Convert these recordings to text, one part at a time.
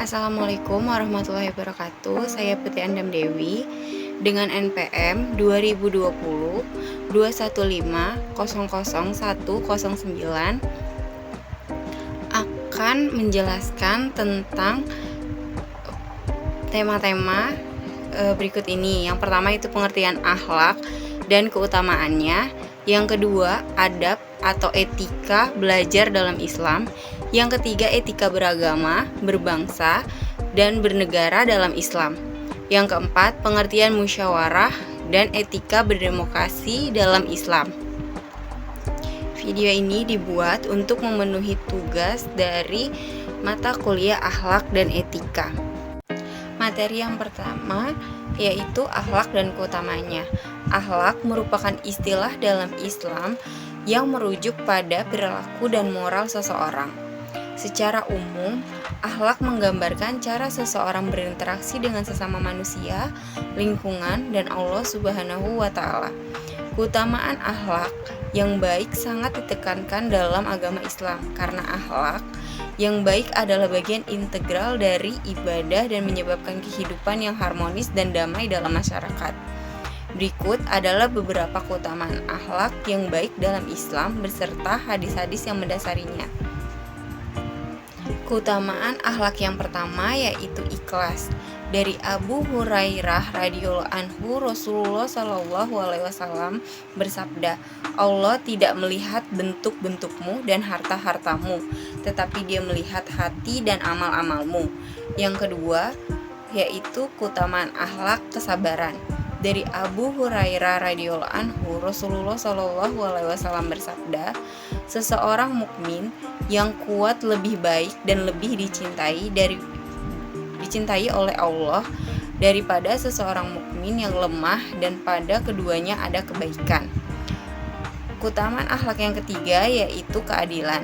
Assalamualaikum warahmatullahi wabarakatuh. Saya Putri Andam Dewi dengan NPM 2020 215000109 akan menjelaskan tentang tema-tema berikut ini. Yang pertama itu pengertian akhlak dan keutamaannya. Yang kedua, adab atau etika belajar dalam Islam. Yang ketiga, etika beragama, berbangsa, dan bernegara dalam Islam. Yang keempat, pengertian musyawarah dan etika berdemokrasi dalam Islam. Video ini dibuat untuk memenuhi tugas dari mata kuliah akhlak dan etika. Materi yang pertama yaitu akhlak dan keutamanya. Akhlak merupakan istilah dalam Islam yang merujuk pada perilaku dan moral seseorang. Secara umum, akhlak menggambarkan cara seseorang berinteraksi dengan sesama manusia, lingkungan, dan Allah Subhanahu wa Ta'ala. Keutamaan akhlak yang baik sangat ditekankan dalam agama Islam karena akhlak yang baik adalah bagian integral dari ibadah dan menyebabkan kehidupan yang harmonis dan damai dalam masyarakat. Berikut adalah beberapa keutamaan akhlak yang baik dalam Islam beserta hadis-hadis yang mendasarinya. Keutamaan akhlak yang pertama yaitu ikhlas. Dari Abu Hurairah radhiyallahu anhu, Rasulullah shallallahu alaihi wasallam bersabda, Allah tidak melihat bentuk-bentukmu dan harta-hartamu, tetapi Dia melihat hati dan amal-amalmu. Yang kedua yaitu keutamaan akhlak kesabaran. Dari Abu Hurairah radhiyallahu anhu, Rasulullah shallallahu alaihi wasallam bersabda, seseorang mukmin yang kuat lebih baik dan lebih dicintai oleh Allah daripada seseorang mukmin yang lemah dan pada keduanya ada kebaikan. Keutamaan akhlak yang ketiga yaitu keadilan.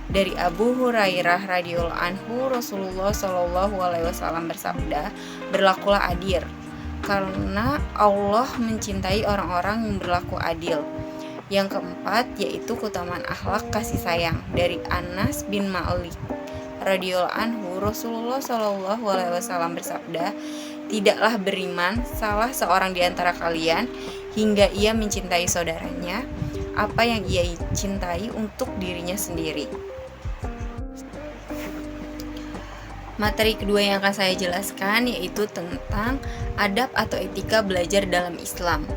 Dari Abu Hurairah radhiyallahu anhu, Rasulullah shallallahu alaihi wasallam bersabda, berlakulah adil karena Allah mencintai orang-orang yang berlaku adil. Yang keempat yaitu keutamaan akhlak kasih sayang. Dari Anas bin Malik radhiyallahu anhu, Rasulullah shallallahu alaihi wasallam bersabda, tidaklah beriman salah seorang di antara kalian hingga ia mencintai saudaranya apa yang ia cintai untuk dirinya sendiri. Materi kedua yang akan saya jelaskan yaitu tentang adab atau etika belajar dalam Islam.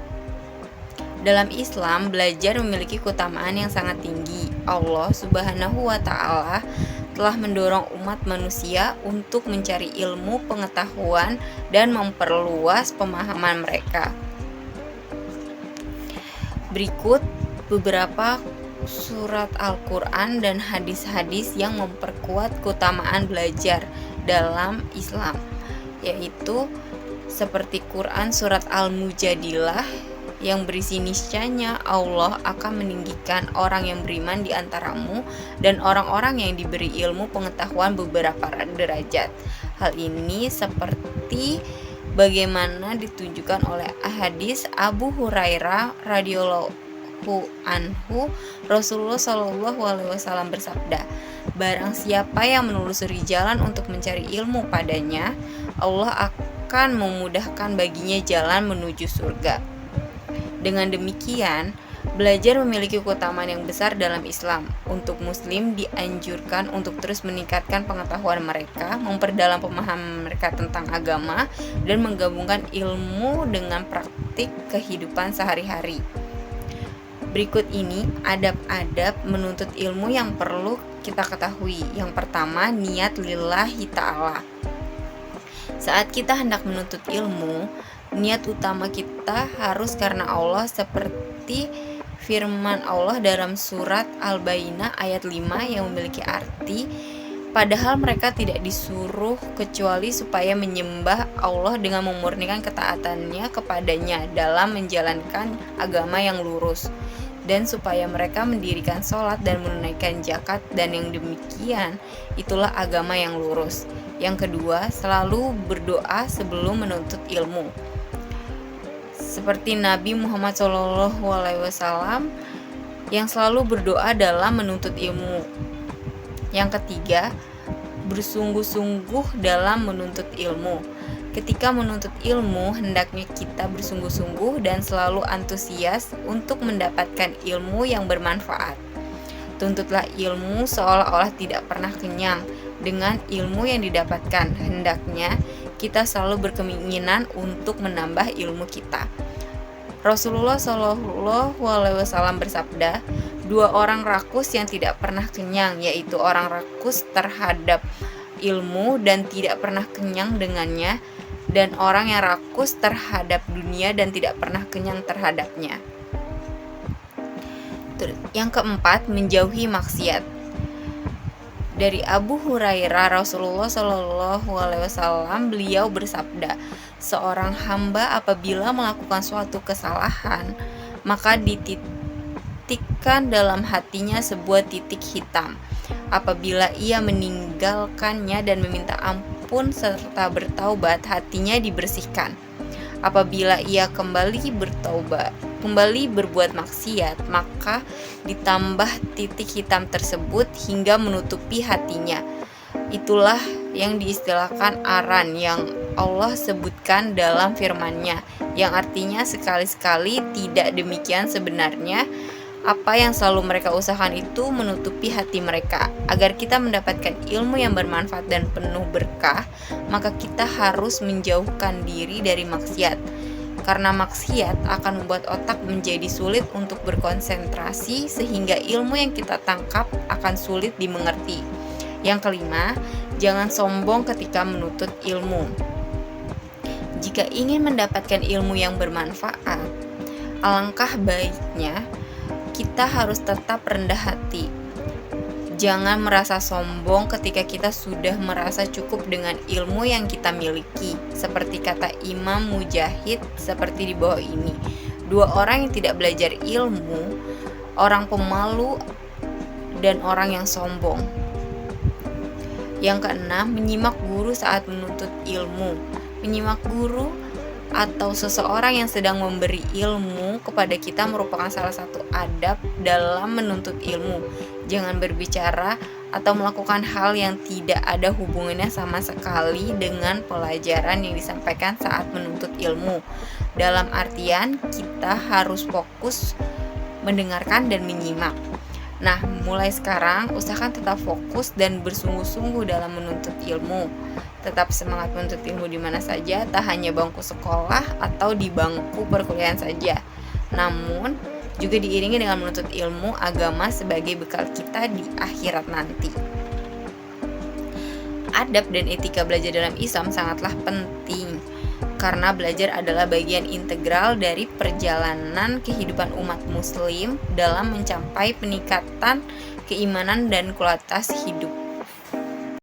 Dalam Islam, belajar memiliki keutamaan yang sangat tinggi. Allah Subhanahu wa Ta'ala telah mendorong umat manusia untuk mencari ilmu, pengetahuan, dan memperluas pemahaman mereka. Berikut beberapa surat Al-Quran dan hadis-hadis yang memperkuat keutamaan belajar dalam Islam, yaitu seperti Quran surat Al-Mujadilah yang berisi niscaya Allah akan meninggikan orang yang beriman di antaramu dan orang-orang yang diberi ilmu pengetahuan beberapa derajat. Hal ini seperti bagaimana ditunjukkan oleh hadis Abu Hurairah radhiyallahu anhu, Rasulullah shallallahu alaihi wasallam bersabda, barang siapa yang menelusuri jalan untuk mencari ilmu padanya, Allah akan memudahkan baginya jalan menuju surga. Dengan demikian, belajar memiliki keutamaan yang besar dalam Islam. Untuk muslim dianjurkan untuk terus meningkatkan pengetahuan mereka, memperdalam pemahaman mereka tentang agama, dan menggabungkan ilmu dengan praktik kehidupan sehari-hari. Berikut ini adab-adab menuntut ilmu yang perlu kita ketahui. Yang pertama, niat lillahi ta'ala. Saat kita hendak menuntut ilmu, niat utama kita harus karena Allah seperti firman Allah dalam surat Al-Bayyinah ayat 5 yang memiliki arti, padahal mereka tidak disuruh kecuali supaya menyembah Allah dengan memurnikan ketaatannya kepadanya dalam menjalankan agama yang lurus, dan supaya mereka mendirikan sholat dan menunaikan zakat, dan yang demikian itulah agama yang lurus. Yang kedua, selalu berdoa sebelum menuntut ilmu. Seperti Nabi Muhammad SAW yang selalu berdoa dalam menuntut ilmu. Yang ketiga, bersungguh-sungguh dalam menuntut ilmu. Ketika menuntut ilmu, hendaknya kita bersungguh-sungguh dan selalu antusias untuk mendapatkan ilmu yang bermanfaat. Tuntutlah ilmu seolah-olah tidak pernah kenyang dengan ilmu yang didapatkan. Hendaknya kita selalu berkeinginan untuk menambah ilmu kita. Rasulullah Shallallahu Alaihi Wasallam bersabda, dua orang rakus yang tidak pernah kenyang, yaitu orang rakus terhadap ilmu dan tidak pernah kenyang dengannya, dan orang yang rakus terhadap dunia dan tidak pernah kenyang terhadapnya. Yang keempat, menjauhi maksiat. Dari Abu Hurairah, Rasulullah Shallallahu Alaihi Wasallam beliau bersabda, seorang hamba apabila melakukan suatu kesalahan, maka dititikkan dalam hatinya sebuah titik hitam. Apabila ia meninggalkannya dan meminta ampun serta bertaubat, hatinya dibersihkan. Apabila ia kembali berbuat maksiat, maka ditambah titik hitam tersebut hingga menutupi hatinya. Itulah yang diistilahkan aran yang Allah sebutkan dalam firman-Nya, yang artinya sekali-sekali tidak demikian sebenarnya. Apa yang selalu mereka usahakan itu menutupi hati mereka. Agar kita mendapatkan ilmu yang bermanfaat dan penuh berkah, maka kita harus menjauhkan diri dari maksiat. Karena maksiat akan membuat otak menjadi sulit untuk berkonsentrasi, sehingga ilmu yang kita tangkap akan sulit dimengerti. Yang kelima, jangan sombong ketika menuntut ilmu. Jika ingin mendapatkan ilmu yang bermanfaat, alangkah baiknya kita harus tetap rendah hati. Jangan merasa sombong ketika kita sudah merasa cukup dengan ilmu yang kita miliki. Seperti kata Imam Mujahid seperti di bawah ini. Dua orang yang tidak belajar ilmu, orang pemalu dan orang yang sombong. Yang keenam, menyimak guru saat menuntut ilmu. Menyimak guru atau seseorang yang sedang memberi ilmu kepada kita merupakan salah satu adab dalam menuntut ilmu. Jangan berbicara atau melakukan hal yang tidak ada hubungannya sama sekali dengan pelajaran yang disampaikan saat menuntut ilmu. Dalam artian, kita harus fokus mendengarkan dan menyimak. Nah, mulai sekarang usahakan tetap fokus dan bersungguh-sungguh dalam menuntut ilmu. Tetap semangat menuntut ilmu di mana saja, tak hanya bangku sekolah atau di bangku perkuliahan saja, namun juga diiringi dengan menuntut ilmu agama sebagai bekal kita di akhirat nanti. Adab dan etika belajar dalam Islam sangatlah penting, karena belajar adalah bagian integral dari perjalanan kehidupan umat muslim dalam mencapai peningkatan keimanan dan kualitas hidup.